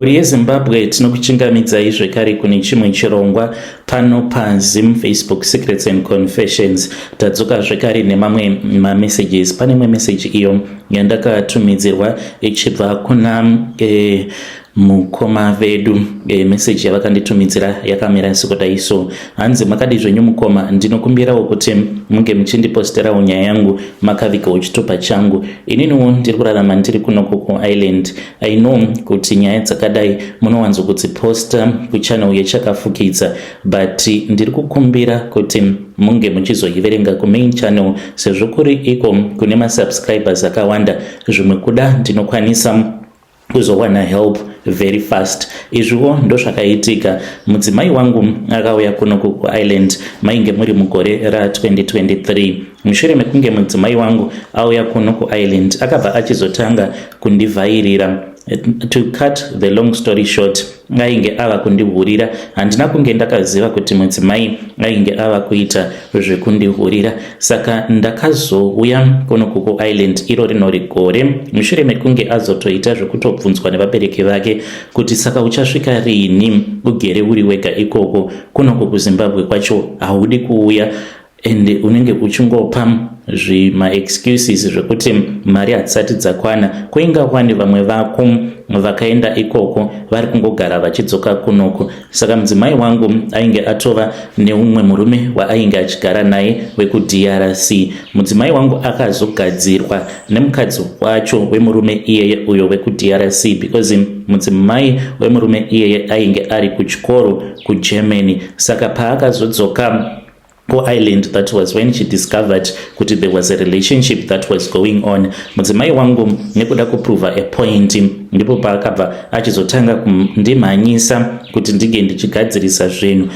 Mhuri yeZimbabwe tinokuchingamidzai zvekare kune chimwe chirongwa pano paZim Facebook Secrets and Confessions. Tadzoka zvekare nemamwe mamessages. Pane imwe message iyo yandakatumidzirwa ichibva kuna mukoma vedu. Message yavakanditumidzira yakamira sekudai so. Hanzi makadi zvenyu mukoma, ndinokumbirawo kuti munge muchindiposterawo nyaya yangu makavigawo chitupa changu. Ininiwo ndiri kurarama ndiri kunoko kuIreland. I know kuti nyaya dzakadai munowanzo kudziposta kuchannel yechakafukidza, but ndiri kukumbira kuti munge muchizoiverenga kumain channel sezvo kuri iko kune masubscribers akawanda. Zvimwe kuda ndinokwanisa kuzowana help very fast. Izviwo ndo zvakaitika. Mudzimai wangu akauya kunoku kuIreland mainge muri mugore ra2023. Mushure mekunge mudzimai wangu auya kuno kuIreland akabva achizotanga kundivhairira. To cut the long story short, ainge ava kundihurira. Handina kunge ndakaziva kuti mudzimai ainge ava kuita zvekundihurira. Saka ndakazouya kuno kuIreland iro rinori gore. Mushure mekunge azotoita zvekutobvunzwa nevabereki vake kuti saka uchasvika rini ugere uri wega ikoko, kuno kuZimbabwe kwacho haudi kuuya ende unenge uchingopa zvima excuses zvekuti mari hadzisati dzakwana. Kuinga kwani vamwe vako vakaenda ikoko vari kungogara vachidzoka kunoko. Saka mudzimai wangu ainge atova neumwe murume waainge achigara naye wekuDRC. Mudzimai wangu akazogadzirwa nemukadzi wacho wemurume iyeye uyo wekuDRC, because mudzimai wemurume iyeye ainge ari kuchikoro kuGermany. Saka paakazodzoka Ireland, that was when she discovered kuti there was a relationship that was going on. Mudzimai wangu nekuda kuprova a point ndipo paakabva achizotanga kundimhanyisa kuti ndige ndichigadzirisa zvinhu,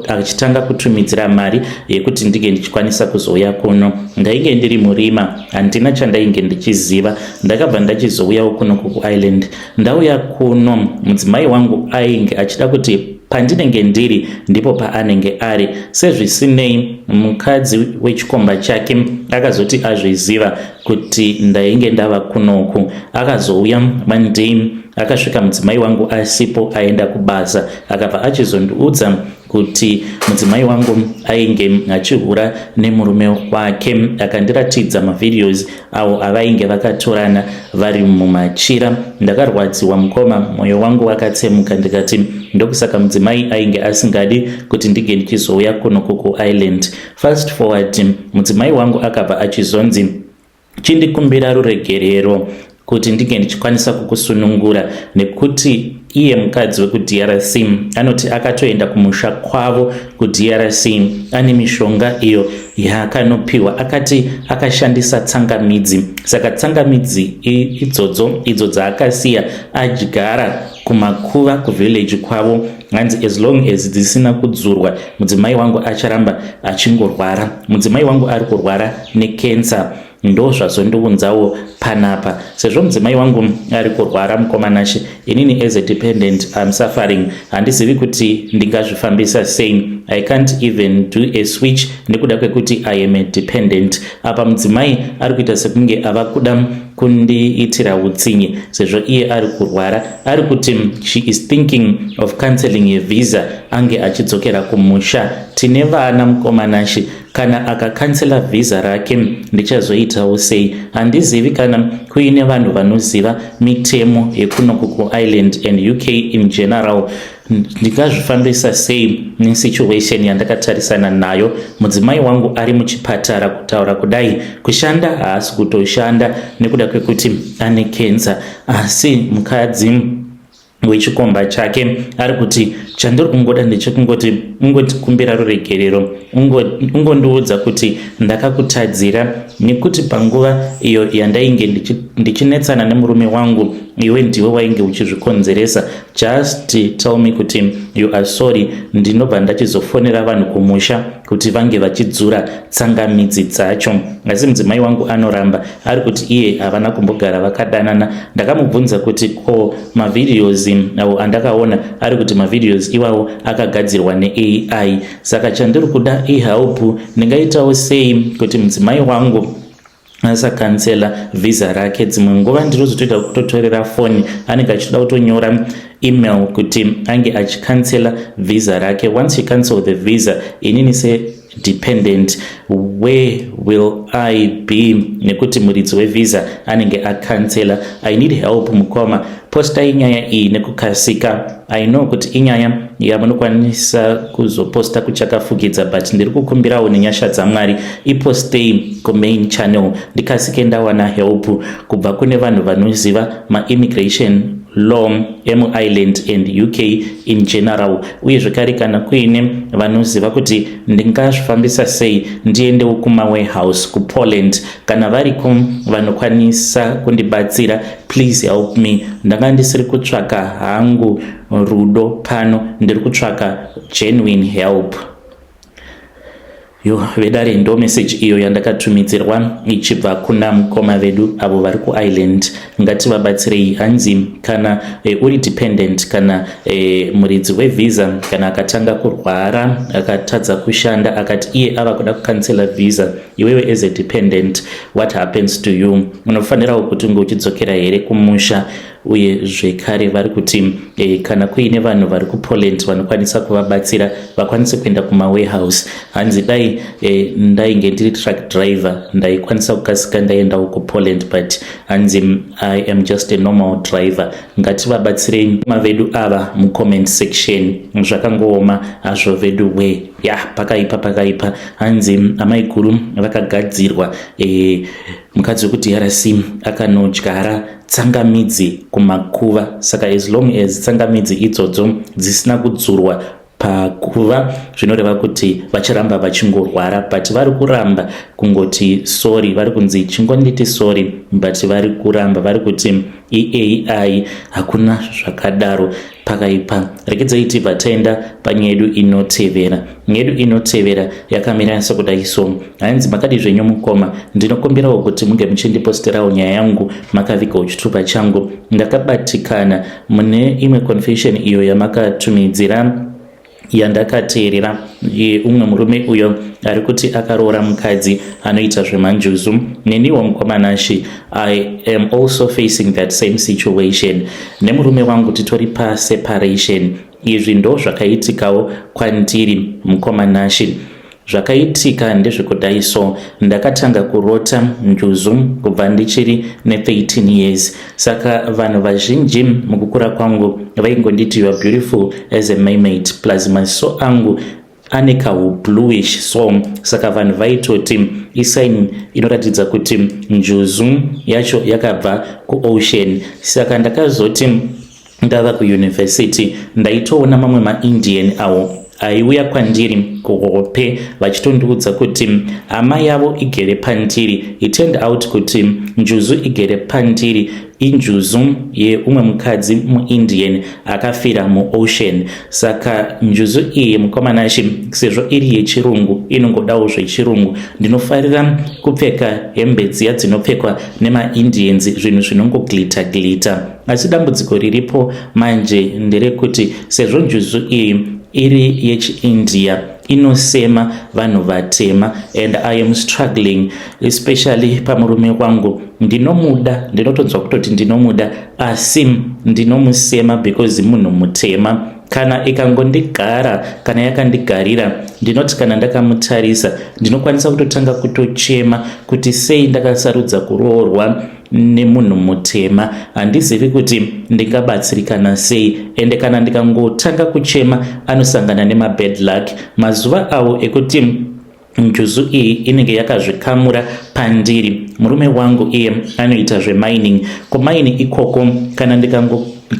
achitanga kutumidzira mari yekuti ndige ndichikwanisa kuzouya kuno. Ndainge ndiri murima, handina chandainge ndichiziva. Ndakabva ndachizouyawo kuno kuIreland. Ndauya kuno mudzimai wangu ainge achida kuti pandinenge ndiri ndipo paanenge ari. Sezvisinei mukadzi wechikomba chake akazoti azviziva kuti ndainge ndava kunoku, akazouya one day akasvika mudzimai wangu asipo aenda kubasa. Akabva achizondiudza kuti mudzimai wangu ainge achihura nemurume wake. Akandiratidza mavideos avo avainge vakatorana vari mumachira. Ndakarwadziwa mukoma, mwoyo wangu wakatsemuka. Ndikati ndokusaka mudzimai ainge asingadi kuti ndige ndichizouya kuno kuIreland. Fast forward, mudzimai wangu akabva achizonzi chindikumbira ruregerero kuti ndige ndichikwanisa kukusunungura, nekuti iye mukadzi wekuDRC anoti akatoenda kumusha kwavo kuDRC ane mishonga iyo yaakanopiwa. Akati akashandisa tsangamidzi. Saka tsangamidzi idzo dzaakasiya adyara kumakuva kuvillage kwavo, hanzi as long as dzisina kudzurwa mudzimai wangu acharamba achingorwara. Mudzimai wangu ari kurwara nekensa. Ndo zvazondiunzawo panapa. Sezvo mudzimai wangu ari kurwara mukomanashi, inini as a dependent I'm suffering. Handizivi kuti ndingazvifambisa sei. I can't even do a switch nekuda kwekuti I am a dependent. Apa mudzimai ari kuita sekunge ava kuda kundiitira utsinye sezvo iye ari kurwara. Ari kuti she is thinking of cancelling a visa ange achidzokera kumusha. Tine vana mukomanashi, kana akakansela visa rake ndichazoitawo sei? Handizivi kana kuine vanhu vanoziva mitemo yekunoku kuIreland and UK in general. Ndingazvifambisa sei nesituation yandakatarisana nayo? Mudzimai wangu ari muchipatara. Kutaura kudai kushanda haasi kutoshanda nekuda kwekuti ane kensa, asi mukadzi wechikomba chake ari kuti chandiri kungoda ndechekungoti ungotikumbira ruregerero, ungondiudza kuti ndakakutadzira, nekuti panguva iyo yandainge ndichinetsana nemurume wangu iwe ndiwe wainge uchizvikonzeresa. Just tell me kuti you are sorry. Ndinobva ndachizofonera vanhu kumusha kuti vange vachidzura tsangamidzi dzacho. Asi mudzimai wangu anoramba ari kuti iye havana kumbogara vakadanana. Ndakamubvunza kuti ko mavideos avo andakaona ari kuti mavideos iwawo akagadzirwa neAI. Saka chandiri kuda ihelp, ndingaitawo sei kuti mudzimai wangu asakansela visa rake? Dzimwe nguva ndinozotoita kutotorera foni anenge achida kutonyora email kuti ange achikansela visa rake. Once you cancel the visa, inini se dependent, where will I be? Nekuti muridzi wevisa anenge akansela. I need help mukoma. Posta inyaya iyi nekukasika. I know kuti inyaya yamunokwanisa kuzoposta kuchakafukidza, but ndiri kukumbirawo nenyasha dzaMwari ipostei kumain channel ndikasike ndawana help kubva kune vanhu vanoziva ma-immigration law emu-Ireland and UK in general, uye zvekare kana kuine vanoziva kuti ndingazvifambisa sei ndiendewo kuma-warehouse kuPoland, kana variko vanokwanisa kundibatsira, please help me. Ndanga ndisiri kutsvaka hangu rudo pano, ndiri kutsvaka genuine help. Yo vedare ndo message iyo yandakatumidzirwa ichibva kuna mukoma vedu avo vari kuIreland. Ngativabatsirei. Hanzi kana uri dependent, kana muridzi wevisa kana akatanga kurwara akatadza kushanda akati iye ava kuda kukansela visa, iwewe as a dependent, what happens to you? Unofanirawo kuti unge uchidzokera here kumusha. Uye zvekare vari kuti kana kuine vanhu vari kuPoland vanokwanisa kuvabatsira vakwanise kuenda kuma-warehouse. Hanzi dai ndainge ndiri truck driver ndaikwanisa kukasika ndaendawo kuPoland, but hanzi I am just a normal driver. Ngativabatsirei mavedu ava mucomment section. Zvakangooma hazvo vedu we pakaipa. Hanzi amai guru vakagadzirwa mukadzi wekuti RC akanodyara tsangamidzi kumakuva, saka as long as tsangamidzi idzodzo dzisina kudzurwa pakuva zvinoreva kuti vacharamba vachingorwara, but vari kuramba kungoti sorry, vari kunzi chingonditi sorry, but vari kuramba vari kuti AI hakuna zvakadaro. Pakaipa. Rekedzai tibva taenda panyedu inotevera. Nyedu inotevera yakamira sekudai so. Hanzi makadi zvenyu mukoma, ndinokumbirawo kuti munge muchindiposterawo nyaya yangu makavigawo chitupa changu. Ndakabatikana mune imwe confession iyo yamakatumidzira yandakateerera umwe murume uyo ari kuti akaroora mukadzi anoita zvemanjuzu. Neniwo mukomanashi I am also facing that same situation. Nemurume wangu titori paseparation. Izvi ndo zvakaitikawo kwandiri mukomanashi. Zvakaitika ndezvekudai so, ndakatanga kurota njuzu kubva ndichiri ne13 years. Saka vanhu vazhinji mukukura kwangu vaingonditi you are beautiful as a mermaid, plus maso angu ane bluish so, saka vanhu vaitoti isaini inoratidza kuti njuzu yacho yakabva kuocean. Saka ndakazoti ndava kuuniversity ndaitoona mamwe maIndian awo aiuya kwandiri kuhope vachitondiudza kuti hama yavo igere pandiri. It turned out kuti njuzu igere pandiri injuzu yeumwe mukadzi muIndian akafira muocean. Saka njuzu iyi mukomanashi sezvo iri yechirungu inongodawo zvechirungu, ndinofarira kupfeka hembe dziya dzinopfekwa nemaIndians, zvinhu zvinongoglita. Asi dambudziko riripo manje nderekuti sezvo njuzu iyi iri yechiIndia inosema vanhu vatema, and I am struggling especially pamurume wangu. Ndinomuda, ndinotonzwa kutoti ndinomuda, asi ndinomusema because munhu mutema. Kana ikangondigara kana yakandigarira, ndinoti kana ndakamutarisa ndinokwanisa kutotanga kutochema kuti sei ndakasarudza kuroorwa nemunhu mutema. Handizivi kuti ndingabatsirikana sei, ende kana ndikangotanga kuchema anosangana nemabad luck. Mazuva awo ekuti njuzu iyi inenge yakazvikamura pandiri. Murume wangu iye anoita zvemining. Kumining ikoko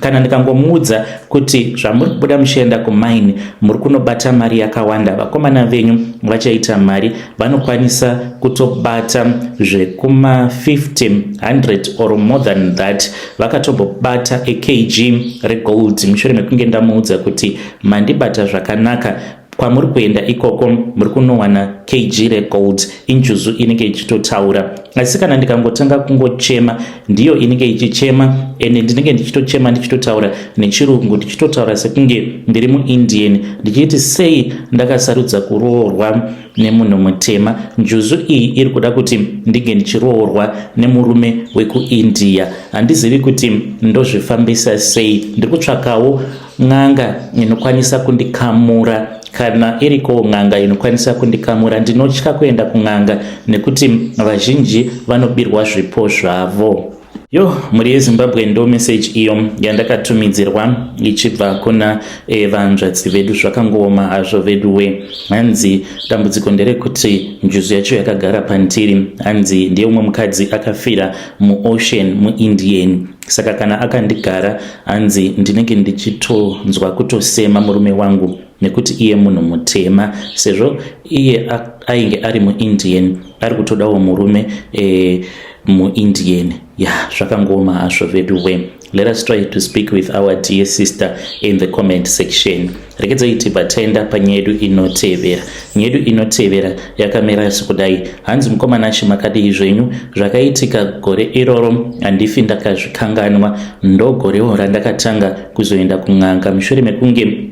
kana ndikangomuudza kuti zvamuri kubuda muchienda kumaini muri kunobata mari yakawanda, vakomana venyu vachaita mari, vanokwanisa kutobata zvekuma 50, 100 or more than that. Vakatobata a kg regold. Mushure mekunge ndamuudza kuti mandibata zvakanaka, kwamuri kuenda ikoko muri kunowana kg regold, injuzu inenge ichitotaura. Asi kana ndikangotanga kungochema, ndiyo inenge ichichema, ende ndinenge ndichitochema ndichitotaura nechirungu, ndichitotaura sekunge ndiri muIndian, ndichiti sei ndakasarudza kuroorwa nemunhu mutema. Njuzu iyi iri kuda kuti ndinge ndichiroorwa nemurume wekuIndia. Handizivi kuti ndozvifambisa sei. Ndiri kutsvakawo n'anga inokwanisa kundikamura. Kana iriko ng'anga inokwanisa kundikamura, ndinotya kuenda kun'anga nekuti vazhinji vanobirwa zvipo zvavo. Muri yeZimbabwe ndo message iyo yandakatumidzirwa ichibva kuna vanzvadzi vedu. Zvakangooma hazvo veduwe. Hanzi dambudziko nderekuti njuzu yacho yakagara pandiri. Hanzi ndiye umwe mukadzi akafira muocean muIndian. Saka kana akandigara, hanzi ndinenge ndichitonzwa kutosema murume wangu nekuti iye munhu mutema, sezvo iye ainge ari muIndian, ari kutodawo murume muIndian. Zvakangooma hazvo veduwe. Let us try to speak with our dear sister in the comment section. Rekedzai tibva taenda panyaya yedu inotevera. Nyaya yedu inotevera yakamira sekudai. Hanzi mukomana chimakadii zvenyu? Zvakaitika gore iroro handifi ndakazvikanganwa. Ndo gorewo randakatanga kuzoenda kun'anga mushure mekunge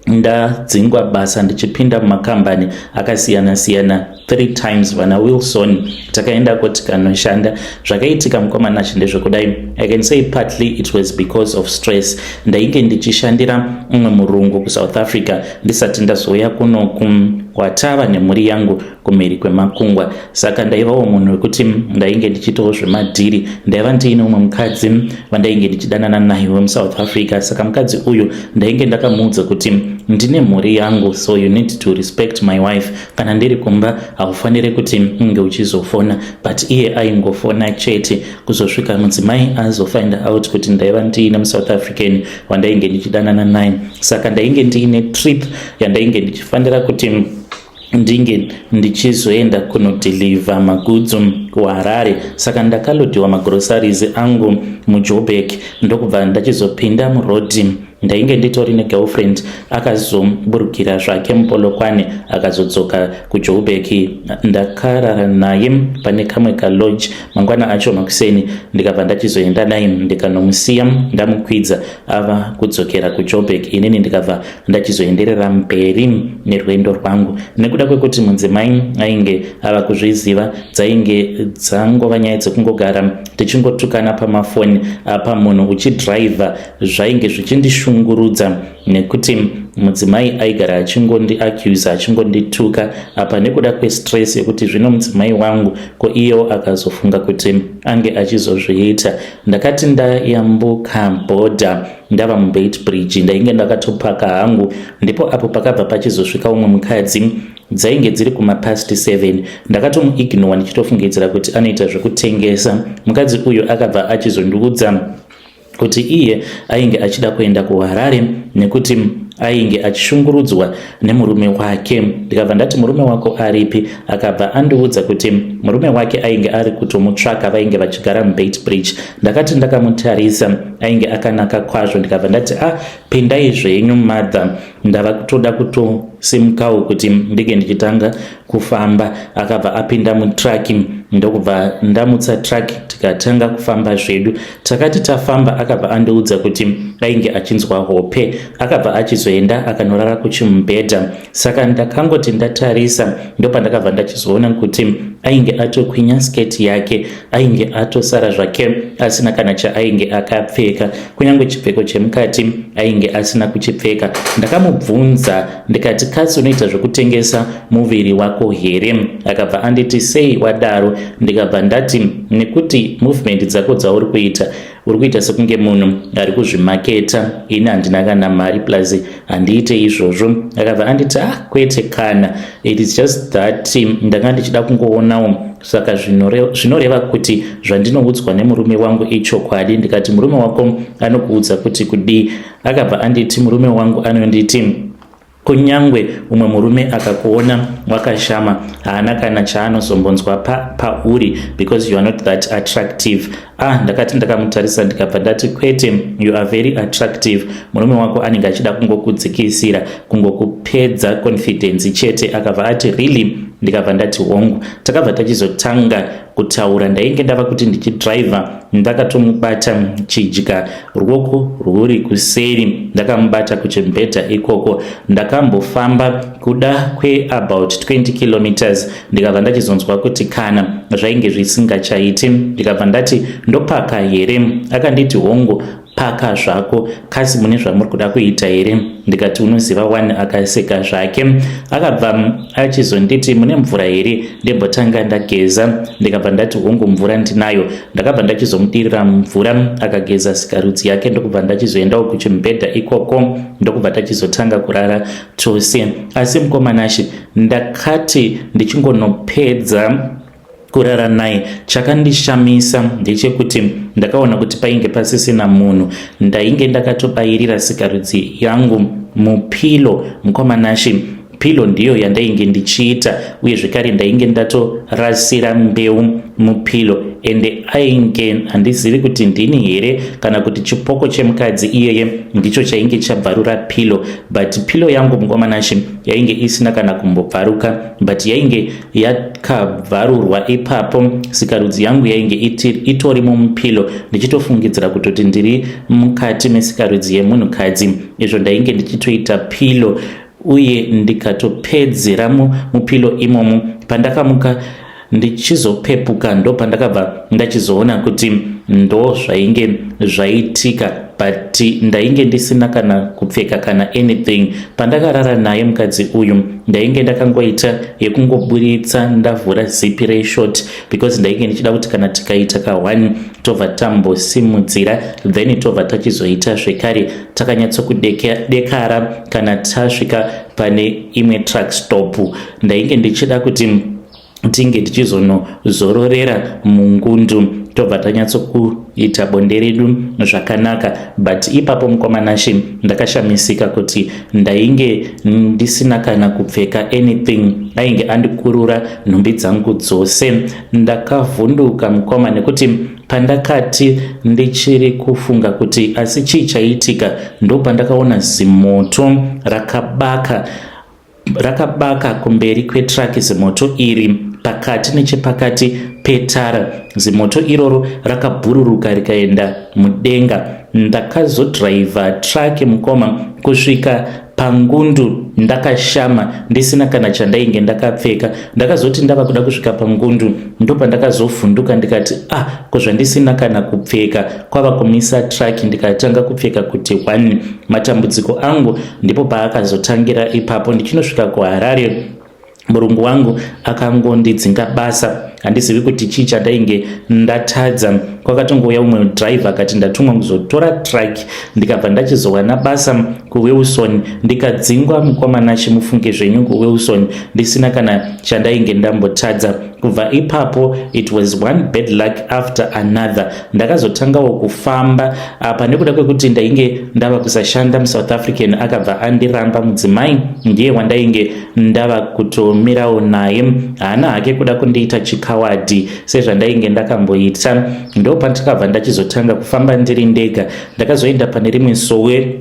ndadzingwa basa ndichipinda mumakambani akasiyana siyana 3 times. Vana Wilson takaendako tikanoshanda. Zvakaitika mukomana ndezvekudai. I can say partly it was because of stress. Ndainge ndichishandira umwe murungu kuSouth Africa ndisati ndazouya kunoku kwatava nemhuri yangu kumhiri kwemakungwa. Saka ndaivawo munhu wekuti ndainge ndichitawo zvemadhiri. Ndaiva ndiine umwe mukadzi vandainge ndichidanana naye wemuSouth Africa. Saka mukadzi uyu ndainge ndakamuudza kuti ndine mhuri yangu, so you need to respect my wife. Kana ndiri kumba haufaniri kuti unge uchizofona. But iye aingofona chete kuzosvika mudzimai azofind out kuti ndaiva ndiine muSouth African wandainge ndichidanana naye. Saka ndainge ndiine trip yandainge ndichifanira kuti ndinge ndichizoenda kunodhilivha magudzi kuHarare. Saka ndakalodhiwa magroceries angu muJoburg ndokubva ndachizopinda murodhi. Ndainge nditori negirlfriend akazomburukira zvake muPolokwane akazodzoka kuJoburg. Ndakarara naye pane kamwe kalodge. Mangwana acho makuseni ndikabva ndachizoenda naye ndikanomusiya ndamukwidza ava kudzokera kuJoburg. Inini ndikabva ndachizoenderera mberi nerwendo rwangu. Nekuda kwekuti mudzimai ainge ava kuzviziva, dzainge dzangova nyaya dzekungogara tichingotukana pamafoni apa munhu uchidhiraivha zvainge zvichindishungurudza nekuti mudzimai aigara achingondiaccuse achingondituka apa nekuda kwestress yekuti zvino mudzimai wangu ko iyewo akazofunga kuti ange achizozviita. Ndakati ndayambuka bhodha ndava muBeitbridge ndainge ndakatopaka hangu, ndipo apo pakabva pachizosvika umwe mukadzi. Dzainge dziri kuma past 7. Ndakatomuignore ndichitofungidzira kuti anoita zvekutengesa. Mukadzi uyu akabva achizondiudza kuti iye ainge achida kuenda kuHarare nekuti ainge achishungurudzwa nemurume wake. Ndikabva ndati murume wako aripi? Akabva andiudza kuti murume wake ainge ari kutomutsvaka, vainge vachigara muBeitbridge. Ndakati ndakamutarisa ainge akanaka kwazvo. Ndikabva ndati pendai zvenyu mother, ndava kutoda kutosimukawo kuti ndinge ndichitanga kufamba. Akabva apinda mutraki, ndokubva ndamutsa traki tikatanga kufamba zvedu. Takati tafamba akabva andiudza kuti ainge achinzwa hope. Akabva achizoenda akanorara kuchimubhedha. Saka ndakangoti ndatarisa ndopandakabva ndachizoona kuti ainge atokwinya sketi yake, ainge atosara zvake asina kana chaainge akapfeka, kunyange chipfeko chemukati ainge asina kuchipfeka. Ndakamubvunza ndikati, katsi unoita zvekutengesa muviri wako here? Akabva anditi, sei wadaro? Ndikabva ndati, nekuti movement dzako dzauri kuita sekunge munhu ari kuzvimaketa, ini handina kana mari plus handiite izvozvo. Akabva anditi, kwete kana, it is just that ndanga ndichida kungoonawo. Saka zvinoreva kuti zvandinoudzwa nemurume wangu ichokwadi. Ndikati, murume wako anokuudza kuti kudii? Akabva anditi, murume wangu anonditi Kunyangwe umwe murume akakuona wakashama haana kana chaanozombonzwa pauri because you are not that attractive. Ndakati ndakamutarisa ndikabva ndati kwete, you are very attractive. Murume wako anenge achida kungokudzikisira, kungokupedza confidence chete. Akabva ati really? Ndikabva ndati hongu. Takabva tachizotanga kutaura. Ndainge ndava kuti ndichidriver ndakatomubata chidya, ruoko rwuri kuseri ndakamubata kuchimubhedha ikoko. Ndakambofamba kuda about 20 kilometers ndikabva ndachizonzwa kuti kana zvainge zvisingachaiti. Ndikabva ndati ndopaka here? Akanditi hongu, paka zvako, kasi mune zvamuri kuda kuita here? Ndikati unoziva wani. Akaseka zvake. Akabva achizonditi mune mvura here ndembotanga ndageza? Ndikabva ndati hongu mvura ndinayo. Ndakabva ndachizomudirira mvura akageza sikarudzi yake, ndokubva ndachizoendawo kuchimubhedha ikoko, ndokubva tachizotanga kurara tose. Asi mukomanashi, ndakati ndichingonopedza kurara naye, chakandishamisa ndechekuti ndakaona kuti painge pasisina munhu. Ndainge ndakatobayirira sikarudzi yangu mupilo. Mukomanashi, pilo ndiyo yandainge ndichiita, uye zvekare ndainge ndatorasira mbeu mupilo, ende ainge handizivi kuti ndini here kana kuti chipoko chemukadzi iyeye ndicho chainge chabvarura pilo. But pilo yangu mukomanashi yainge isina kana kumbobvaruka, but yainge yakabvarurwa ipapo. Sikarudzi yangu yainge itorimo mupilo, ndichitofungidzira kutoti ndiri mukati mesikarudzi yemunhukadzi. Izvo ndainge ndichitoita pilo, uye ndikatopedzera mupilo imomo. Pandakamuka ndichizopepuka ndo pandakabva ndachizoona kuti ndo zvainge zvaitika, but ndainge ndisina kana kupfeka kana anything. Pandakarara naye mukadzi uyu ndainge ndakangoita yekungoburitsa ndavhura zipi reshort, because ndainge ndichida kuti kana tikaita ka1 tobva tambosimudzira, then tobva tachizoita zvekare takanyatsokudekara kana tasvika pane imwe truck stop. Ndainge ndichida kuti tinge tichizonozororera mungundu tobva tanyatsokuita bonde redu zvakanaka. But ipapo mukomanashi ndakashamisika kuti ndainge ndisina kana kupfeka anything. Ainge andikurura nhumbi dzangu dzose. Ndakavhunduka mukoma nekuti pandakati ndichiri kufunga kuti asi chii chaitika, ndo pandakaona zimoto rakabaka kumberi kwetraki. Zimoto iri pakati nechepakati petara. Zimoto iroro rakabhururuka rikaenda mudenga. Ndakazodhiraivha traki mukoma kusvika pangundu ndakashama ndisina kana chandainge ndakapfeka. Ndakazoti ndava kuda kusvika pangundu ndopandakazovhunduka ndikati kozvandisina kana kupfeka kwava kumisa traki. Ndikatanga kupfeka kuti 1 matambudziko angu ndipo paakazotangira ipapo. Ndichinosvika kuHarare murungu wangu akangondidzinga basa. Handizivi kuti chii chandainge ndatadza. Kwakatongouya umwe driver akati ndatumwa kuzotora truck. Ndikabva ndachizowana basa kuWilson, ndikadzingwa mukomanashi mufunge zvenyu kuWilson ndisina kana chandainge ndambotadza. Kubva ipapo it was one bad luck after another. Ndakazotangawo kufamba apa nekuda kwekuti ndainge ndava kusashanda muSouth African akabva andiramba. Mudzimai ndiye wandainge ndava kutomirawo naye, haana hake kuda kundiita chikawadi sezvandainge ndakamboita. Ndo pandakabva ndachizotanga kufamba ndiri ndega. Ndakazoenda pane rimwe sowe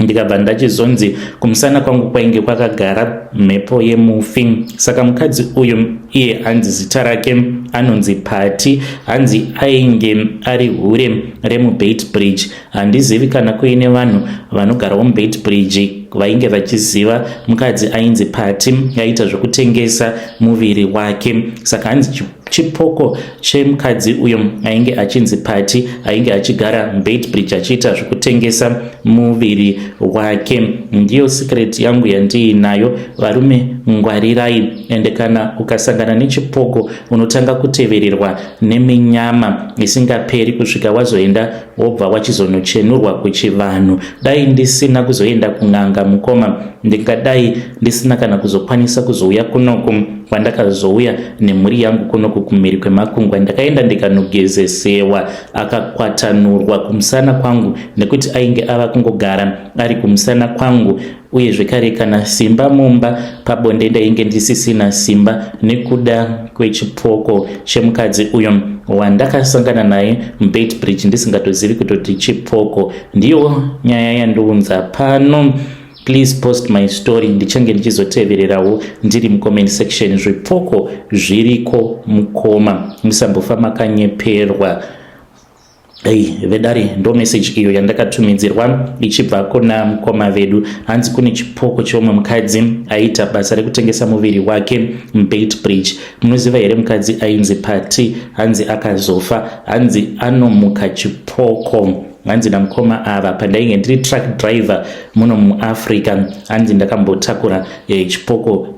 ndikabva ndachizonzi kumusana kwangu kwainge kwakagara mhepo yemufi. Saka mukadzi uyu iye hanzi zita rake anonzi Patie, hanzi ainge ari Hure Remu Beitbridge. Handizivi kana kuine vanhu vanogarawo muBeitbridge vainge vachiziva mukadzi ainzi Patie yaita zvokutengesa muviri wake. Saka hanzi chipoko chemukadzi uyo ainge achinzi Patie ainge achigara muBeitbridge achiita zvokutengesa muviri wake. Ndiyo secret yangu yandiinayo. Varume ngwarirai, ende kana ukasangana nechipoko unotanga kutevererwa neminyama isingaperi kusvika wazoenda wobva wachizonochenurwa kuchivanhu. Dai ndisina kuzoenda kun'anga mukoma, ndingadai ndisina kana kuzokwanisa kuzouya kunoku kwandakazouya nemhuri yangu kunoku kumhiri kwemakungwa. Ndakaenda ndikanogezesewa, akakwatanurwa kumusana kwangu nekuti ainge ava kungogara ari kumusana kwangu. Uye zvekare kana simba mumba pabonde ndainge ndisisina simba nekuda kwechipoko chemukadzi uyo wandakasangana naye muBeitbridge ndisingatozivi kutoti chipoko. Ndiyo nyaya yandiunza pano. Please post my story, ndichange ndichizotevererawo ndiri mucomment section. Zvipoko zviriko mukoma, musambofa makanyeperwa. Vedare ndo message iyo yandakatumidzirwa ichibva kuna mukoma vedu. Hanzi kune chipoko chomwe mukadzi aita basa rekutengesa muviri wake muBeitbridge. Munoziva here mukadzi ainzi Patie? Hanzi akazofa, hanzi anomuka chipoko. Hanzi namukoma ava pandainge ndiri truck driver muno muAfrica, hanzi ndakambotakura chipoko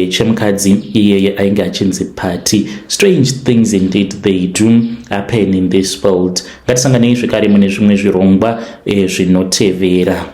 chemukadzi iyeye ainge achinzi Patie. Strange things indeed they do happen in this world. Ngatisanganei zvekare mune zvimwe zvirongwa zvinotevera.